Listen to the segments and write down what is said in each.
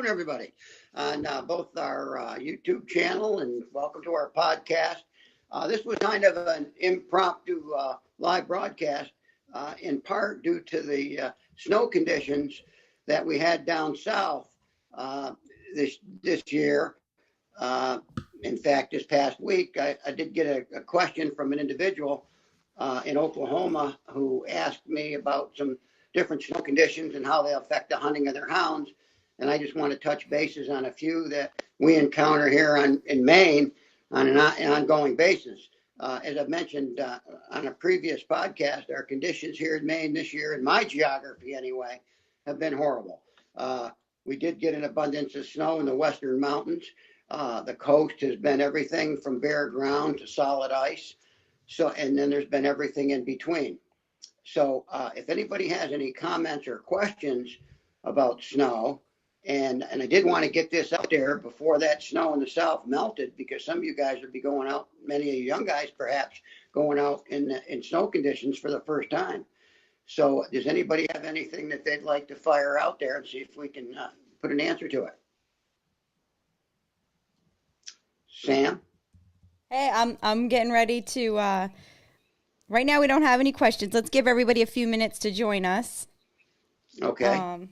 doing, everybody, on both our YouTube channel and welcome to our podcast. This was kind of an impromptu live broadcast, in part due to the snow conditions that we had down south this year. In fact, this past week, I did get a question from an individual in Oklahoma who asked me about some different snow conditions and how they affect the hunting of their hounds. And I just want to touch bases on a few that we encounter here in Maine on an ongoing basis. As I mentioned on a previous podcast, our conditions here in Maine this year, in my geography anyway, have been horrible. We did get an abundance of snow in the western mountains. The coast has been everything from bare ground to solid ice. And then there's been everything in between. So if anybody has any comments or questions about snow, and I did want to get this out there before that snow in the south melted, because some of you guys would be going out, many of you young guys perhaps, going out in snow conditions for the first time. So does anybody have anything that they'd like to fire out there and see if we can put an answer to it? Sam? Hey, I'm getting ready to, right now we don't have any questions. Let's give everybody a few minutes to join us. Okay.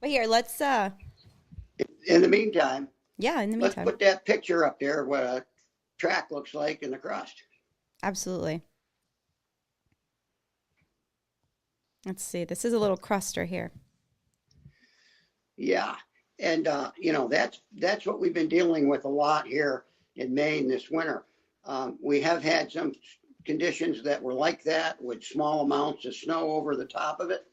But here, let's, in the meantime, in the meantime, let's put that picture up there, what a track looks like in the crust. Absolutely. Let's see, this is a little crust right here. Yeah. And, that's what we've been dealing with a lot here in Maine this winter. We have had some conditions that were like that with small amounts of snow over the top of it.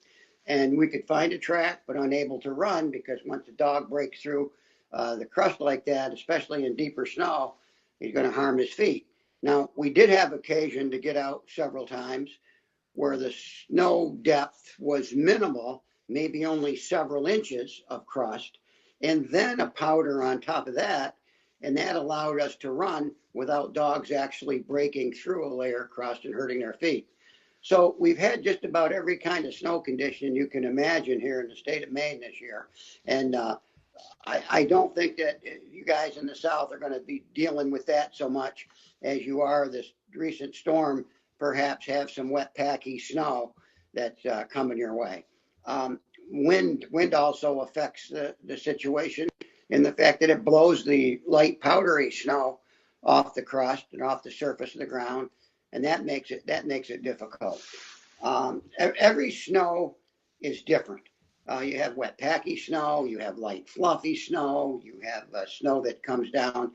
And we could find a track, but unable to run, because once a dog breaks through the crust like that, especially in deeper snow, he's going to harm his feet. Now, we did have occasion to get out several times where the snow depth was minimal, maybe only several inches of crust, and then a powder on top of that. And that allowed us to run without dogs actually breaking through a layer of crust and hurting their feet. So we've had just about every kind of snow condition you can imagine here in the state of Maine this year. And I don't think that you guys in the South are going to be dealing with that so much as you are. This recent storm perhaps have some wet, packy snow that's coming your way. Wind also affects the situation in the fact that it blows the light powdery snow off the crust and off the surface of the ground, and that makes it difficult. Every snow is different. You have wet, packy snow, you have light, fluffy snow, you have snow that comes down.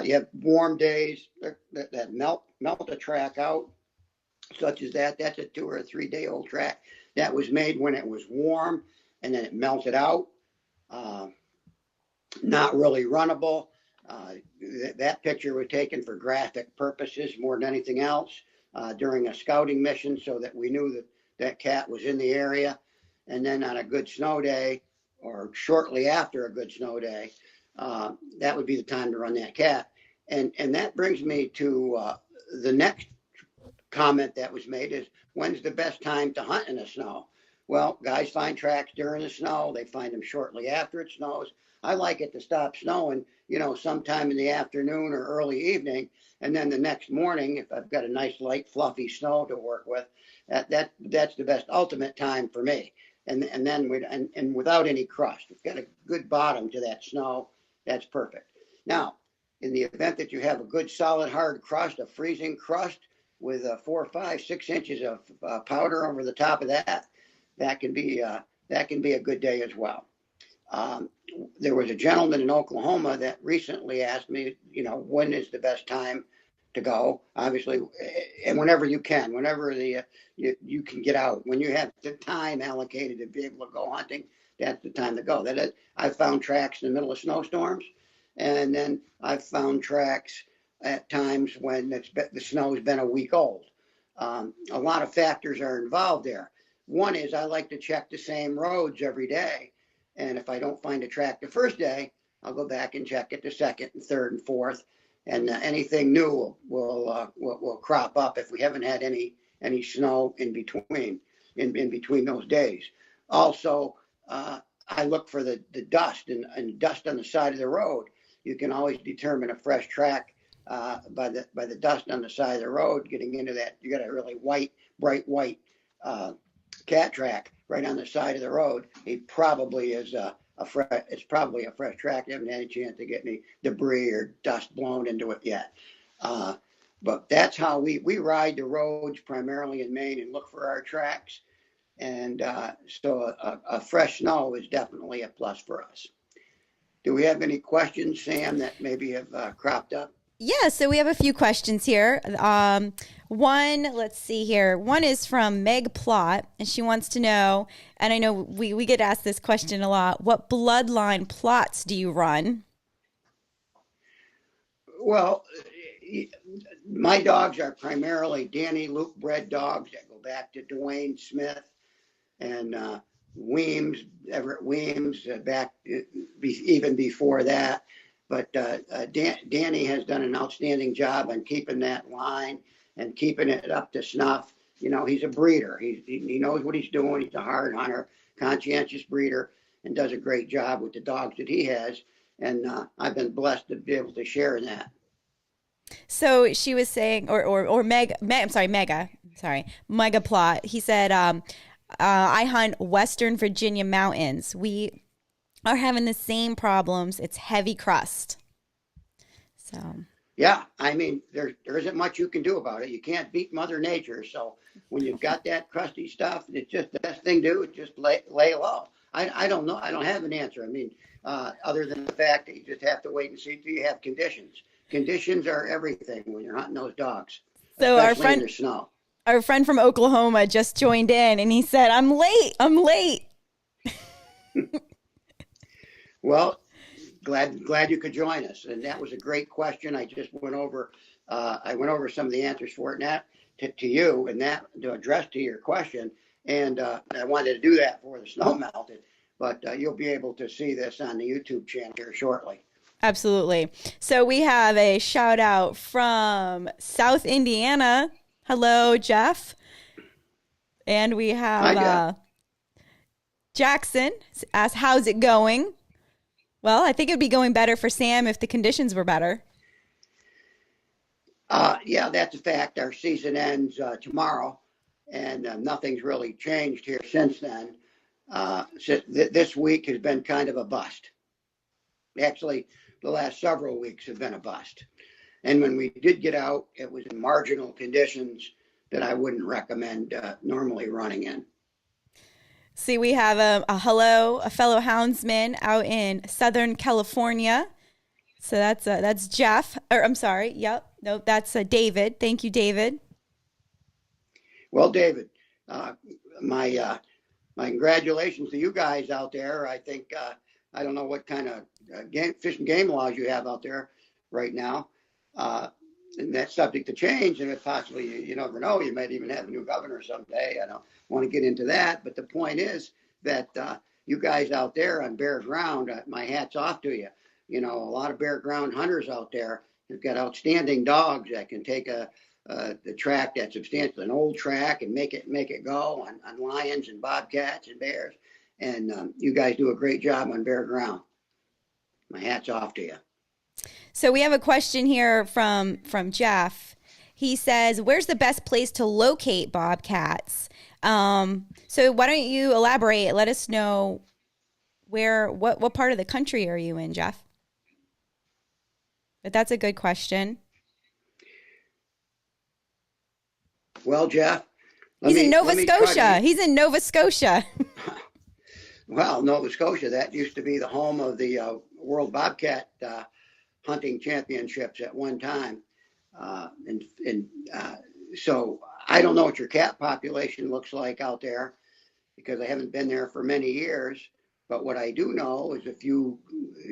You have warm days that melt a track out, such as that. That's a 2 or 3 day old track that was made when it was warm, and then it melted out. Not really runnable. That picture was taken for graphic purposes more than anything else during a scouting mission, so that we knew that cat was in the area. And then on a good snow day, or shortly after a good snow day, that would be the time to run that cat. And that brings me to the next comment that was made is, when's the best time to hunt in the snow? Well, guys find tracks during the snow. They find them shortly after it snows. I like it to stop snowing, sometime in the afternoon or early evening. And then the next morning, if I've got a nice light, fluffy snow to work with, that's the best ultimate time for me. And then and without any crust, it's got a good bottom to that snow. That's perfect. Now, in the event that you have a good solid hard crust, a freezing crust with 4, 5, 6 inches of powder over the top of that can be a good day as well. There was a gentleman in Oklahoma that recently asked me, when is the best time to go? Obviously, and whenever you can, whenever you can get out, when you have the time allocated to be able to go hunting, that's the time to go. I've found tracks in the middle of snowstorms, and then I've found tracks at times when the snow has been a week old. A lot of factors are involved there. One is I like to check the same roads every day. And if I don't find a track the first day, I'll go back and check it the second and third and fourth. And anything new will crop up if we haven't had any snow in between those days. Also, I look for the dust and dust on the side of the road. You can always determine a fresh track by the dust on the side of the road. Getting into that, you got a really bright white cat track right on the side of the road. It probably is it's probably a fresh track. You haven't had a chance to get any debris or dust blown into it yet. But that's how we ride the roads primarily in Maine and look for our tracks. And so a fresh snow is definitely a plus for us. Do we have any questions, Sam, that maybe have cropped up? Yeah, so we have a few questions here. Let's see here. One is from Meg Plot, and she wants to know, and I know we get asked this question a lot, what bloodline plots do you run? Well, my dogs are primarily Danny Luke bred dogs that go back to Dwayne Smith and Everett Weems, back even before that. But Danny has done an outstanding job on keeping that line and keeping it up to snuff. You know, he's a breeder. He knows what he's doing. He's a hard hunter, conscientious breeder, and does a great job with the dogs that he has. And I've been blessed to be able to share in that. So she was saying, Mega Plot. He said, I hunt Western Virginia mountains. We are having the same problems. It's heavy crust. So yeah, I mean, there isn't much you can do about it. You can't beat Mother Nature. So when you've got that crusty stuff, it's just the best thing to do is just lay low. I don't know. I don't have an answer. I mean, other than the fact that you just have to wait and see if you have conditions. Conditions are everything when you're hunting those dogs. So especially in the snow. Our friend from Oklahoma just joined in, and he said, I'm late. Well, glad you could join us. And that was a great question. I just went over some of the answers for it, and that to you, and that to address to your question. And I wanted to do that before the snow melted. But you'll be able to see this on the YouTube channel here shortly. Absolutely. So we have a shout out from South Indiana. Hello, Jeff. And we have Jackson asks, how's it going? Well, I think it'd be going better for Sam if the conditions were better. Yeah, that's a fact. Our season ends tomorrow, and nothing's really changed here since then. So this week has been kind of a bust. Actually, the last several weeks have been a bust. And when we did get out, it was in marginal conditions that I wouldn't recommend normally running in. See, we have a fellow houndsman out in Southern California. So that's Jeff. Or I'm sorry. Yep. No, that's David. Thank you, David. Well, David, my congratulations to you guys out there. I think I don't know what kind of fish and game laws you have out there right now. And that's subject to change, and if possibly, you never know, you might even have a new governor someday. I don't want to get into that, but the point is that you guys out there on bare ground, my hat's off to you. You know, a lot of bare ground hunters out there who've got outstanding dogs that can take the track that's substantial, an old track, and make it go on lions and bobcats and bears. And you guys do a great job on bare ground. My hat's off to you. So we have a question here from Jeff. He says, where's the best place to locate bobcats? So why don't you elaborate? Let us know what part of the country are you in, Jeff? But that's a good question. Well, Jeff, he's in Nova Scotia. He's in Nova Scotia. Well, Nova Scotia, that used to be the home of the World Bobcat hunting championships at one time. So I don't know what your cat population looks like out there because I haven't been there for many years. But what I do know is if you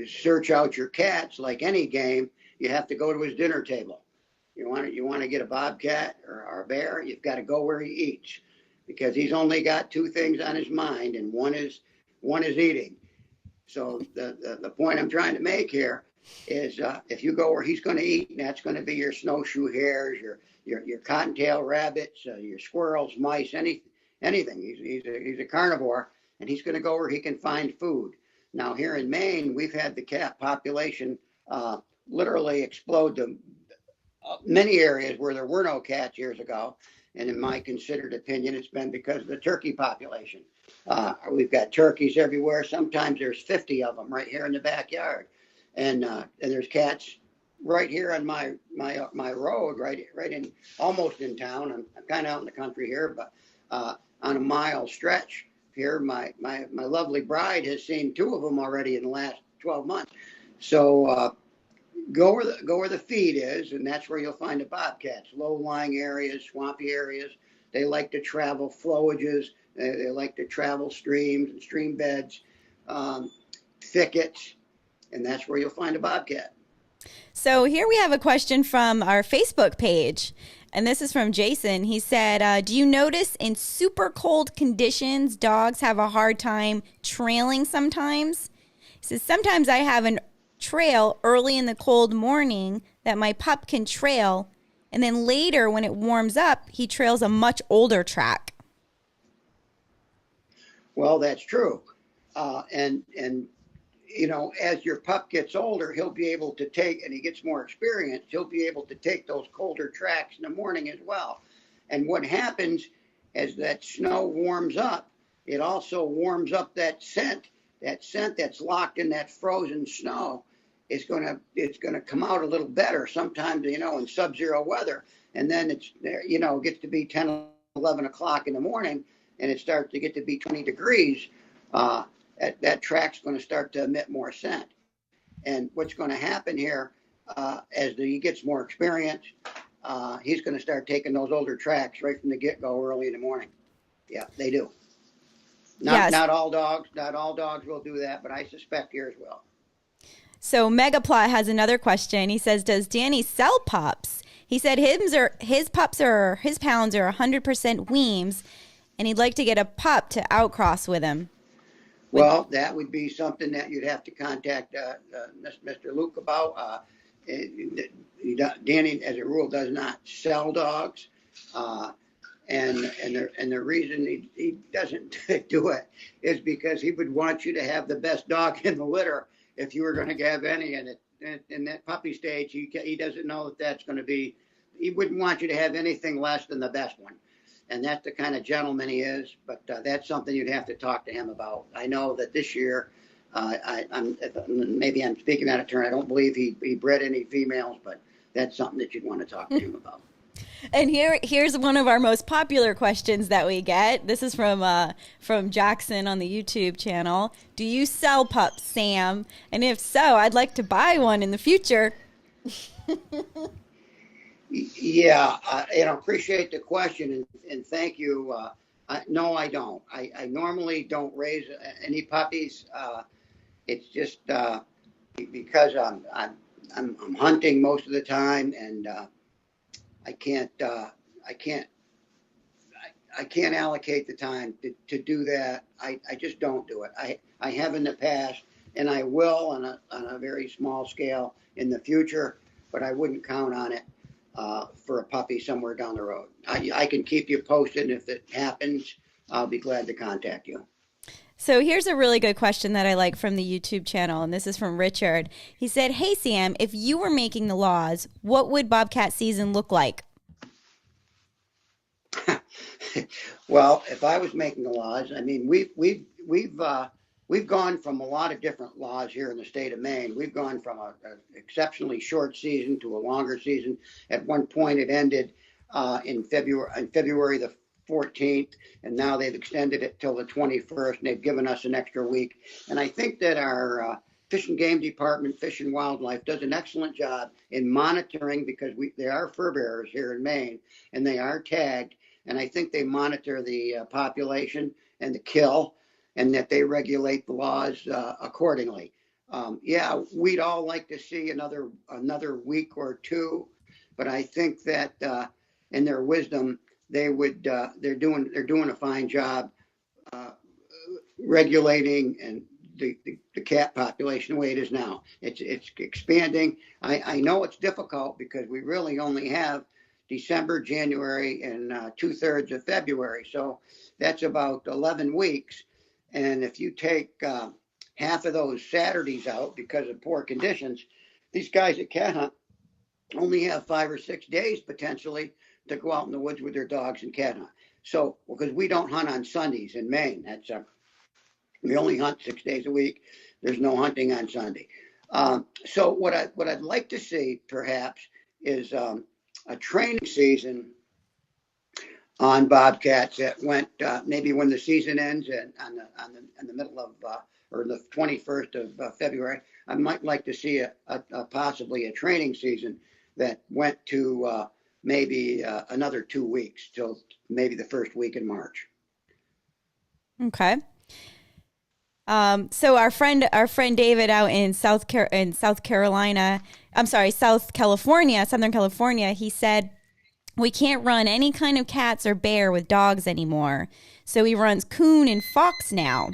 search out your cats, like any game, you have to go to his dinner table. You want to get a bobcat or a bear, you've got to go where he eats because he's only got two things on his mind, and one is eating. So the point I'm trying to make here is if you go where he's going to eat, and that's going to be your snowshoe hares, your cottontail rabbits, your squirrels, mice, anything. He's a carnivore, and he's going to go where he can find food. Now, here in Maine, we've had the cat population literally explode to many areas where there were no cats years ago. And in my considered opinion, it's been because of the turkey population. We've got turkeys everywhere. Sometimes there's 50 of them right here in the backyard. And there's cats right here on my road, right in, almost in town. I'm kind of out in the country here, but on a mile stretch here, my lovely bride has seen 2 of them already in the last 12 months. So go where the feed is, and that's where you'll find the bobcats. Low-lying areas, swampy areas. They like to travel flowages. They like to travel streams and stream beds, thickets, and that's where you'll find a bobcat. So here we have a question from our Facebook page, and this is from Jason. He said, do you notice in super cold conditions, dogs have a hard time trailing sometimes? He says, sometimes I have an trail early in the cold morning that my pup can trail, and then later when it warms up, he trails a much older track. Well, that's true. And you know, as your pup gets older, he'll be able to take, and he gets more experience, he'll be able to take those colder tracks in the morning as well. And what happens as that snow warms up, it also warms up that scent that's locked in that frozen snow. It's gonna come out a little better sometimes, you know, in sub-zero weather. And then it's, you know, it gets to be 10, 11 o'clock in the morning, and it starts to get to be 20 degrees. That track's going to start to emit more scent. And what's going to happen here, as he gets more experience, he's going to start taking those older tracks right from the get-go early in the morning. Yeah, they do. Not all dogs will do that, but I suspect yours will. So Megaplot has another question. He says, does Danny sell pups? He said his pounds are 100% weems, and he'd like to get a pup to outcross with him. Well, that would be something that you'd have to contact Mr. Luke about. Danny, as a rule, does not sell dogs, and the reason he doesn't do it is because he would want you to have the best dog in the litter if you were going to have any. And in that puppy stage, he doesn't know that that's going to be. He wouldn't want you to have anything less than the best one. And that's the kind of gentleman he is, but that's something you'd have to talk to him about. I know that this year, maybe I'm speaking out of turn. I don't believe he bred any females, but that's something that you'd want to talk to him about. And here's one of our most popular questions that we get. This is from Jackson on the YouTube channel. Do you sell pups, Sam? And if so, I'd like to buy one in the future. Yeah, appreciate the question and thank you. No, I don't. I normally don't raise any puppies. It's just because I'm hunting most of the time, and I can't allocate the time to do that. I just don't do it. I have in the past, and I will on a very small scale in the future, but I wouldn't count on it for a puppy somewhere down the road. I can keep you posted, and if it happens, I'll be glad to contact you. So here's a really good question that I like from the YouTube channel, and this is from Richard. He said, hey, Sam, if you were making the laws, what would Bobcat season look like? Well, if I was making the laws, I mean, we've gone from a lot of different laws here in the state of Maine. We've gone from an exceptionally short season to a longer season. At one point, it ended in February the 14th, and now they've extended it till the 21st, and they've given us an extra week. And I think that our Fish and Game Department, Fish and Wildlife, does an excellent job in monitoring, because they are fur bearers here in Maine, and they are tagged. And I think they monitor the population and the kill, and that they regulate the laws accordingly. Yeah, we'd all like to see another week or two, but I think that in their wisdom, they're doing a fine job regulating and the cat population the way it is now. It's expanding. I know it's difficult because we really only have December, January, and 2/3 of February, so that's about 11 weeks. And if you take half of those Saturdays out because of poor conditions, these guys at cat hunt only have 5 or 6 days potentially to go out in the woods with their dogs and cat hunt. So, because we don't hunt on Sundays in Maine, we only hunt 6 days a week. There's no hunting on Sunday. So what I'd like to see perhaps is a training season on bobcats that went maybe when the season ends and in the middle of or the 21st of February. I might like to see a possibly a training season that went to maybe another 2 weeks till maybe the first week in March. Okay. So our friend David out in South California, Southern California, he said we can't run any kind of cats or bear with dogs anymore. So he runs coon and fox now.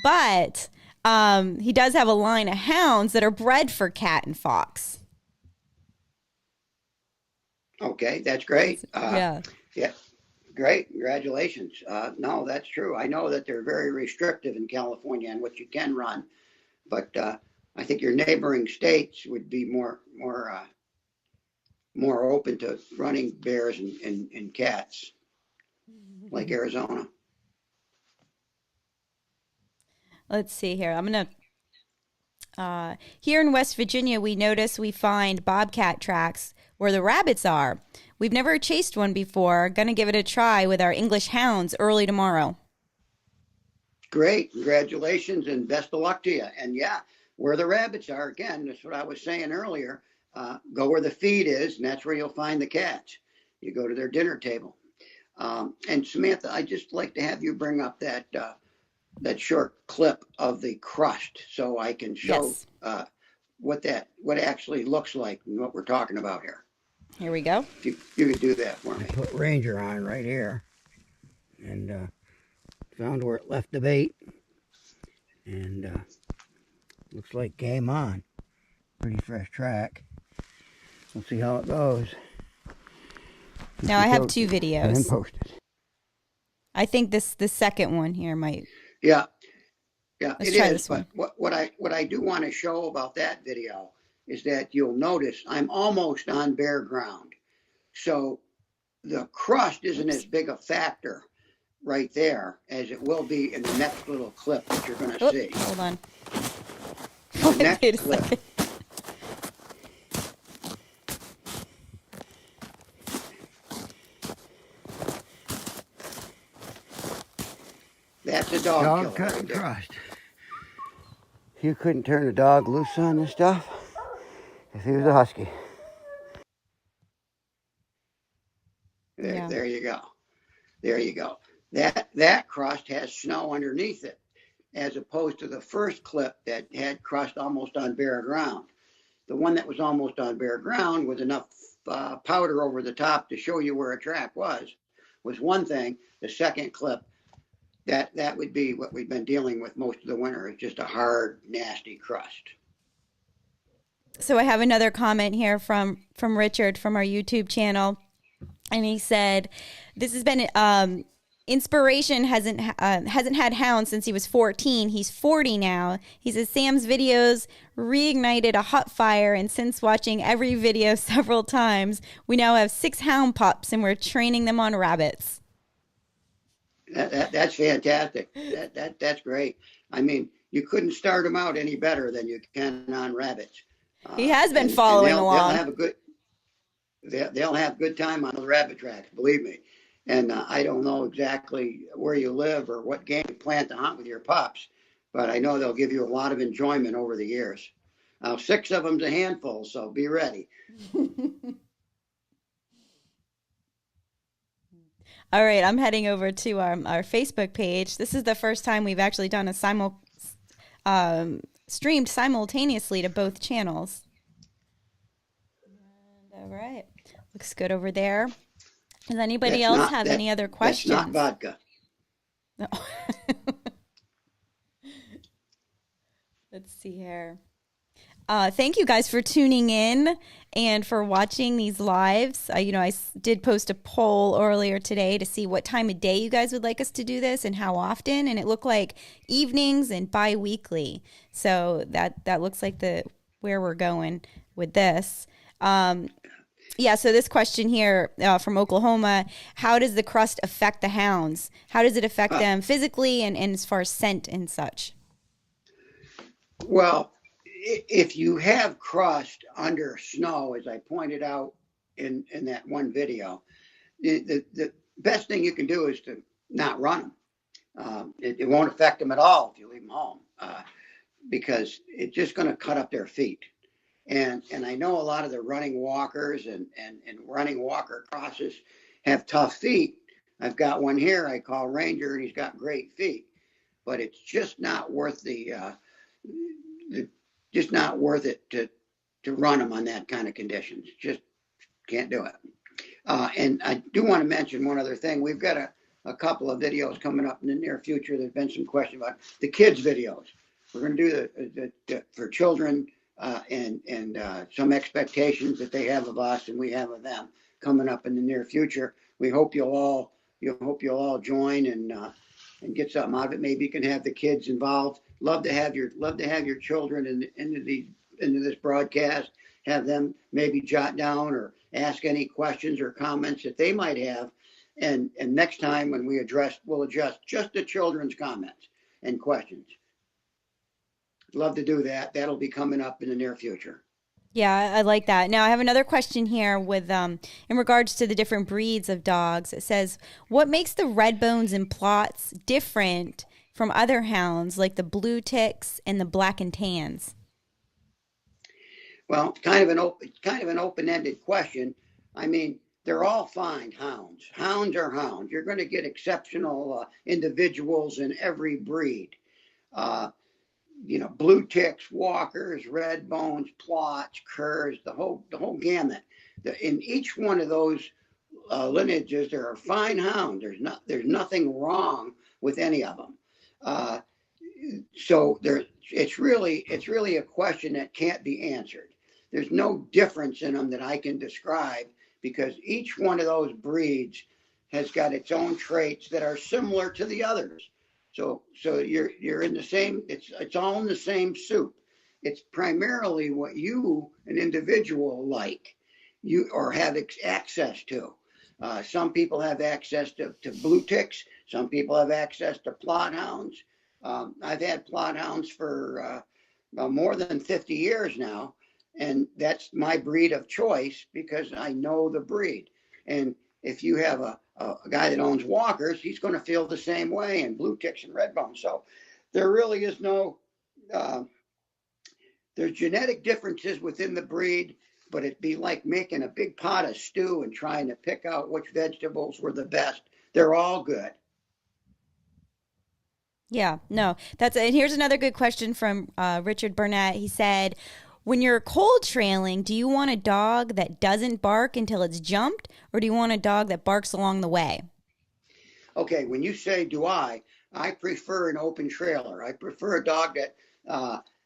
But he does have a line of hounds that are bred for cat and fox. Okay, that's great. Yeah. Great. Congratulations. No, that's true. I know that they're very restrictive in California on what you can run, but I think your neighboring states would be more open to running bears and cats, like Arizona. Let's see here. I'm going to, here in West Virginia, we find bobcat tracks where the rabbits are. We've never chased one before. Going to give it a try with our English hounds early tomorrow. Great. Congratulations and best of luck to you. And yeah, where the rabbits are, again, that's what I was saying earlier. Go where the feed is, and that's where you'll find the cats. You go to their dinner table. And Samantha, I'd just like to have you bring up that short clip of the crust so I can show what actually looks like and what we're talking about here. Here we go. If you could do that for me. I put Ranger on right here and found where it left the bait, and looks like game on. Pretty fresh track. We'll see how it goes. Now I have 2 videos. And then post it. I think the second one here might. Yeah, Let's try this one. But what I do want to show about that video is that you'll notice I'm almost on bare ground. So the crust isn't as big a factor right there as it will be in the next little clip that you're going to see. Hold on. The next clip. Second. That's a dog killer. Cutting crust. You couldn't turn a dog loose on this stuff if he was a husky. There you go. There you go. That crust has snow underneath it, as opposed to the first clip that had crust almost on bare ground. The one that was almost on bare ground with enough powder over the top to show you where a track was one thing. The second clip, that would be what we've been dealing with most of the winter. It's just a hard, nasty crust. So I have another comment here from Richard from our YouTube channel. And he said, this has been, inspiration hasn't had hounds since he was 14. He's 40 now. He says, Sam's videos reignited a hot fire. And since watching every video several times, we now have 6 hound pups and we're training them on rabbits. That's fantastic. That's great. I mean, you couldn't start them out any better than you can on rabbits. He has been following along. They'll have good time on the rabbit tracks, believe me. And I don't know exactly where you live or what game you plan to hunt with your pups, but I know they'll give you a lot of enjoyment over the years. 6 of them's a handful, so be ready. All right, I'm heading over to our Facebook page. This is the first time we've actually done a streamed simultaneously to both channels. And, all right, looks good over there. Does anybody else have any other questions? That's not vodka. No. Let's see here. Thank you guys for tuning in and for watching these lives. I did post a poll earlier today to see what time of day you guys would like us to do this and how often, and it looked like evenings and bi-weekly. So that looks like where we're going with this. Yeah, so this question here from Oklahoma, how does the crust affect the hounds? How does it affect them physically and as far as scent and such? Well, if you have crust under snow, as I pointed out in that one video, the best thing you can do is to not run them. It won't affect them at all if you leave them home, because it's just going to cut up their feet. And I know a lot of the running walkers and running walker crosses have tough feet. I've got one here I call Ranger, and he's got great feet, but it's just not worth just not worth it to run them on that kind of conditions. Just can't do it. And I do want to mention one other thing. We've got a couple of videos coming up in the near future. There's been some question about the kids videos. We're going to do the for children and some expectations that they have of us and we have of them coming up in the near future. We hope you'll all join and get something out of it. Maybe you can have the kids involved. Love to have your children into this broadcast. Have them maybe jot down or ask any questions or comments that they might have. And next time when we'll address just the children's comments and questions. Love to do that. That'll be coming up in the near future. Yeah, I like that. Now I have another question here with in regards to the different breeds of dogs. It says, what makes the red bones and plots different from other hounds like the blue ticks and the black and tans? Well, kind of an open-ended question. I mean, they're all fine hounds. Hounds are hounds. You're going to get exceptional individuals in every breed. Blue ticks, walkers, red bones, plots, curs, the whole gamut. In each one of those lineages, there are fine hounds. There's nothing wrong with any of them. So it's really a question that can't be answered. There's no difference in them that I can describe because each one of those breeds has got its own traits that are similar to the others. So you're in the same. It's all in the same soup. It's primarily what you, an individual, like, you or have access to. Some people have access to blue ticks. Some people have access to plot hounds. I've had plot hounds for more than 50 years now, and that's my breed of choice because I know the breed. And if you have a guy that owns walkers, he's going to feel the same way, and blue ticks and red bones. So there really is no, there's genetic differences within the breed, but it'd be like making a big pot of stew and trying to pick out which vegetables were the best. They're all good. Yeah, no, and here's another good question from Richard Burnett. He said, when you're cold trailing, do you want a dog that doesn't bark until it's jumped, or do you want a dog that barks along the way? Okay, when you say do I prefer an open trailer. I prefer a dog that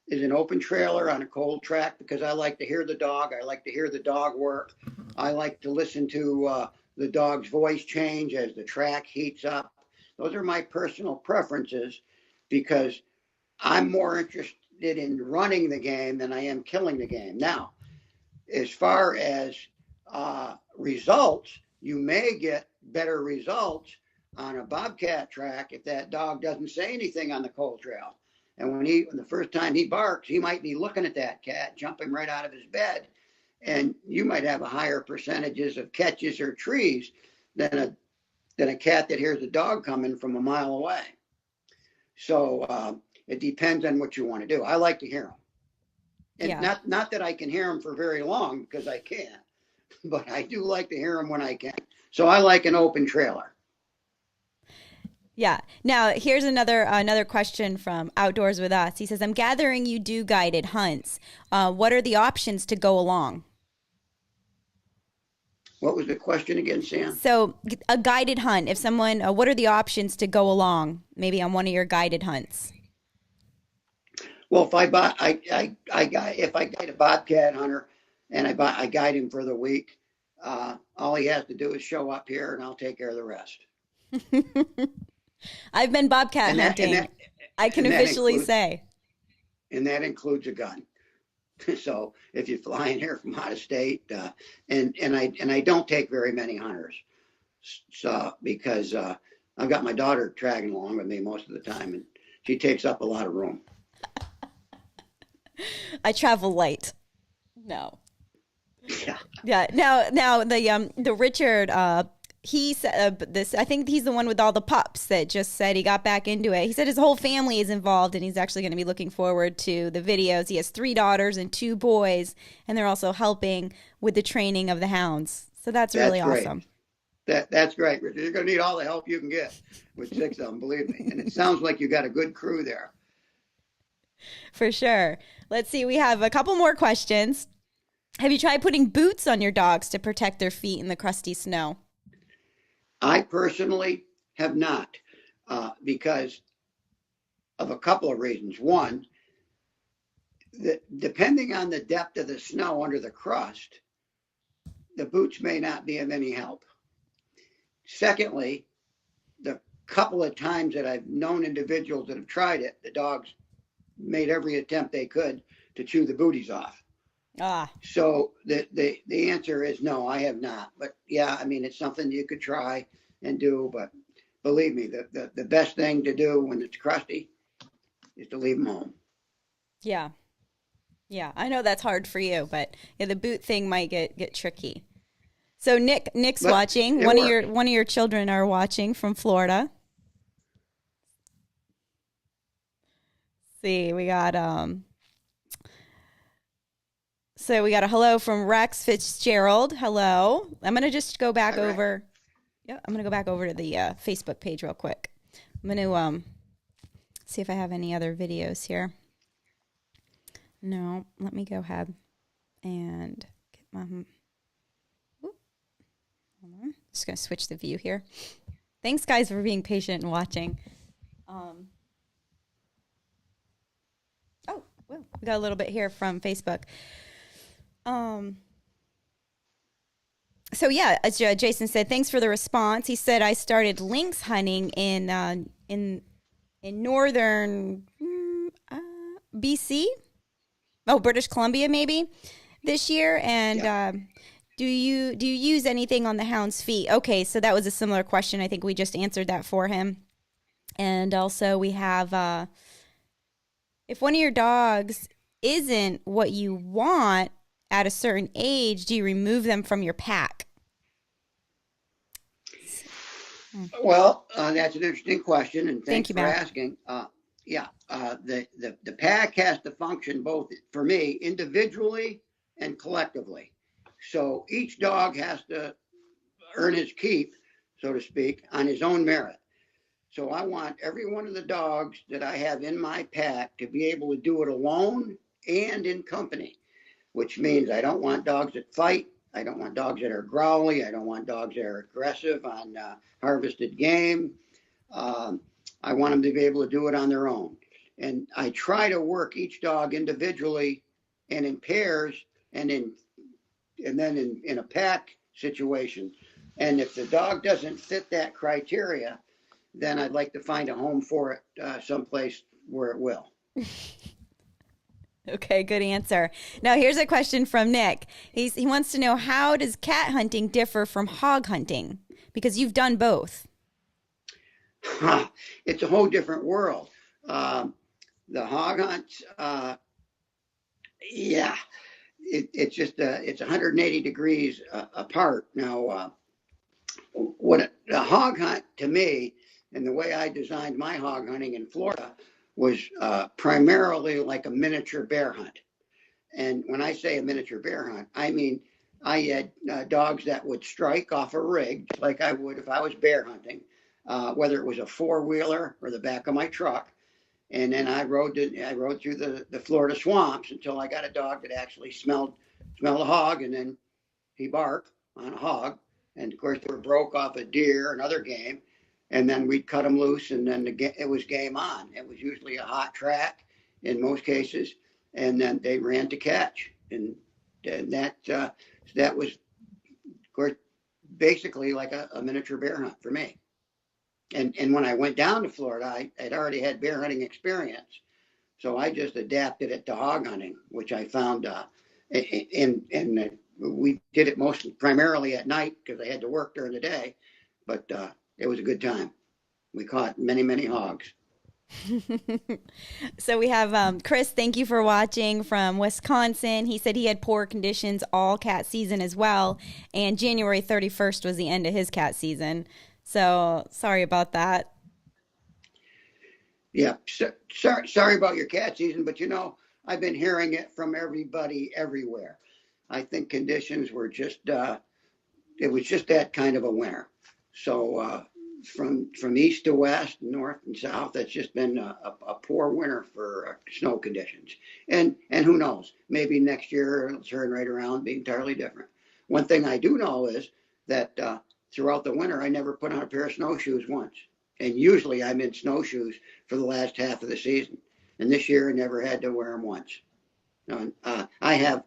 is an open trailer on a cold track because I like to hear the dog. I like to hear the dog work. I like to listen to the dog's voice change as the track heats up. Those are my personal preferences because I'm more interested in running the game than I am killing the game. Now, as far as results, you may get better results on a bobcat track if that dog doesn't say anything on the cold trail. And when the first time he barks, he might be looking at that cat, jumping right out of his bed, and you might have a higher percentages of catches or trees than a cat that hears a dog coming from a mile away. So it depends on what you want to do. I like to hear them. And yeah. not that I can hear them for very long because I can't, but I do like to hear them when I can. So I like an open trailer. Yeah. Now, here's another question from Outdoors With Us. He says, I'm gathering you do guided hunts. What are the options to go along? What was the question again, Sam? So a guided hunt, if someone, what are the options to go along maybe on one of your guided hunts? Well, if I buy, if I guide a bobcat hunter and I guide him for the week, all he has to do is show up here and I'll take care of the rest. I've been bobcat And that, and hunting. that, I can and that officially includes, say. and that includes a gun. So if you fly in here from out of state, and I don't take very many hunters, so because I've got my daughter dragging along with me most of the time, and she takes up a lot of room. I travel light. No. Yeah. Yeah. Now the Richard he said this. I think he's the one with all the pups that just said he got back into it. He said his whole family is involved, and he's actually going to be looking forward to the videos. He has 3 daughters and 2 boys, and they're also helping with the training of the hounds. So that's really great. awesome. That's great, Richard. You're going to need all the help you can get with 6 of them, believe me. And it sounds like you got a good crew there. For sure. Let's see. We have a couple more questions. Have you tried putting boots on your dogs to protect their feet in the crusty snow? I personally have not, because of a couple of reasons. One, depending on the depth of the snow under the crust, the boots may not be of any help. Secondly, the couple of times that I've known individuals that have tried it, the dogs made every attempt they could to chew the booties off. So the answer is no, I have not. But yeah, I mean, it's something you could try and do. But believe me, the best thing to do when it's crusty is to leave them home. Yeah. Yeah. I know that's hard for you, but yeah, the boot thing might get tricky. So Nick's But watching. it One works. of your children are watching from Florida. See, we got so we got a hello from Rex Fitzgerald. Hello. I'm gonna just go back Hi, Rex. over. Yeah, I'm gonna go back over to the Facebook page real quick. I'm gonna see if I have any other videos here. No, let me go ahead and get my. Hold on. Just gonna switch the view here. Thanks, guys, for being patient and watching. Oh, well, we got a little bit here from Facebook. So yeah, as Jason said, thanks for the response. He said I started lynx hunting in northern BC, British Columbia maybe this year. And Yeah. do you use anything on the hound's feet? Okay, so that was a similar question. I think we just answered that for him. And also we have if one of your dogs isn't what you want at a certain age, do you remove them from your pack? Well, that's an interesting question, and Thank thanks you, for Matt. asking. The pack has to function both for me individually and collectively. So each dog has to earn his keep, so to speak, on his own merit. So I want every one of the dogs that I have in my pack to be able to do it alone and in company, which means I don't want dogs that fight. I don't want dogs that are growly. I don't want dogs that are aggressive on harvested game. I want them to be able to do it on their own. And I try to work each dog individually and in pairs and then in a pack situation. And if the dog doesn't fit that criteria, then I'd like to find a home for it someplace where it will. Okay, good answer. Now here's a question from Nick. He wants to know, how does cat hunting differ from hog hunting? Because you've done both. It's a whole different world. The hog hunts, it's just it's 180 degrees apart. Now, the hog hunt to me, and the way I designed my hog hunting in Florida, was primarily like a miniature bear hunt. And when I say a miniature bear hunt, I mean I had dogs that would strike off a rig like I would if I was bear hunting, whether it was a 4-wheeler or the back of my truck. And then I rode through the Florida swamps until I got a dog that actually smelled a hog, and then he barked on a hog. And of course, they were broke off a deer and other game. And then we'd cut them loose, and then it was game on. It was usually a hot track, in most cases, and then they ran to catch, and that was, of course, basically like a miniature bear hunt for me. And when I went down to Florida, I'd already had bear hunting experience, so I just adapted it to hog hunting, which I found, and we did it primarily at night because I had to work during the day, but it was a good time. We caught many, many hogs. So we have Chris, thank you for watching from Wisconsin. He said he had poor conditions all cat season as well, and January 31st was the end of his cat season. So sorry about that. Yeah, sorry about your cat season, but I've been hearing it from everybody everywhere. I think conditions were just, it was just that kind of a winter. So from east to west, north and south, it's just been a poor winter for snow conditions. And who knows, maybe next year it'll turn right around, be entirely different. One thing I do know is that throughout the winter, I never put on a pair of snowshoes once. And usually I'm in snowshoes for the last half of the season. And this year I never had to wear them once. I have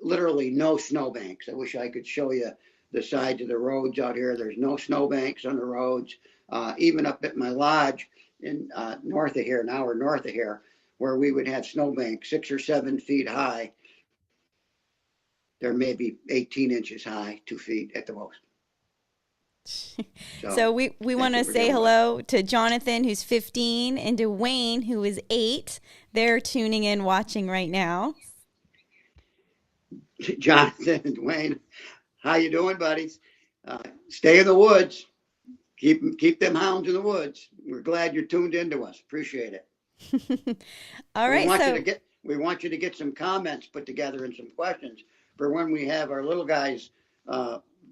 literally no snowbanks. I wish I could show you the sides of the roads out here. There's no snowbanks on the roads. Even up at my lodge in north of here, an hour north of here, where we would have snowbanks 6 or 7 feet high. They're maybe 18 inches high, 2 feet at the most. So we want to say hello to Jonathan, who's 15, and to Wayne, who is 8. They're tuning in, watching right now. Jonathan and Wayne, how you doing, buddies? Stay in the woods. Keep them hounds in the woods. We're glad you're tuned into us. Appreciate it. All right. We want you to get some comments put together and some questions for when we have our little guys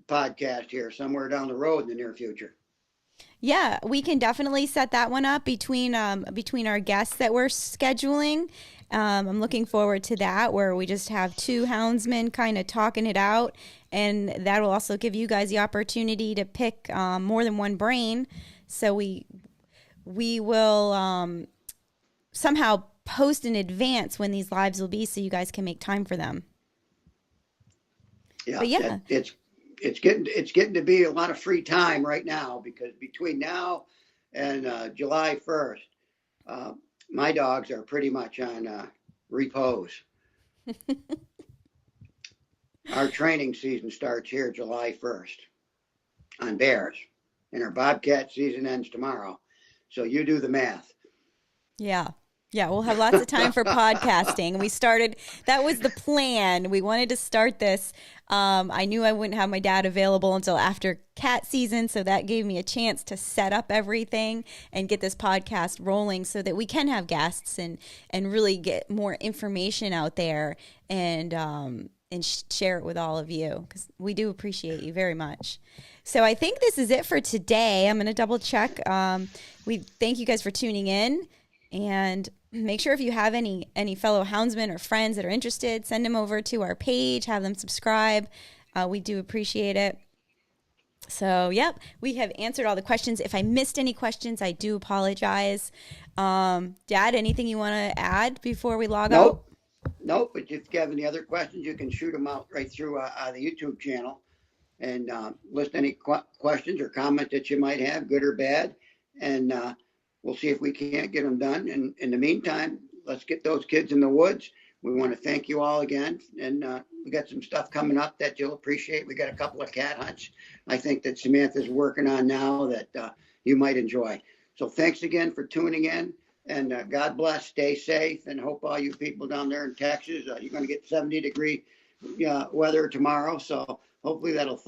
podcast here somewhere down the road in the near future. Yeah, we can definitely set that one up between our guests that we're scheduling. I'm looking forward to that, where we just have 2 houndsmen kind of talking it out, and that will also give you guys the opportunity to pick more than one brain. So we will somehow post in advance when these lives will be, so you guys can make time for them. Yeah, but yeah, it's getting to be a lot of free time right now, because between now and July 1st, my dogs are pretty much on repose. Our training season starts here July 1st on bears, and our Bobcat season ends tomorrow. So you do the math. Yeah. Yeah, we'll have lots of time for podcasting. That was the plan. We wanted to start this. I knew I wouldn't have my dad available until after cat season, so that gave me a chance to set up everything and get this podcast rolling so that we can have guests and really get more information out there and share it with all of you, because we do appreciate you very much. So I think this is it for today. I'm going to double check. We thank you guys for tuning in. And make sure if you have any fellow houndsmen or friends that are interested, send them over to our page, have them subscribe. We do appreciate it. So, yep, we have answered all the questions. If I missed any questions, I do apologize. Dad, anything you want to add before we log out? Nope, but if you have any other questions, you can shoot them out right through the YouTube channel and list any questions or comments that you might have, good or bad. And we'll see if we can't get them done. And in the meantime, let's get those kids in the woods. We want to thank you all again. And we got some stuff coming up that you'll appreciate. We got a couple of cat hunts I think that Samantha's working on now that you might enjoy. So thanks again for tuning in. And God bless, stay safe, and hope all you people down there in Texas, you're going to get 70-degree weather tomorrow. So hopefully that'll thaw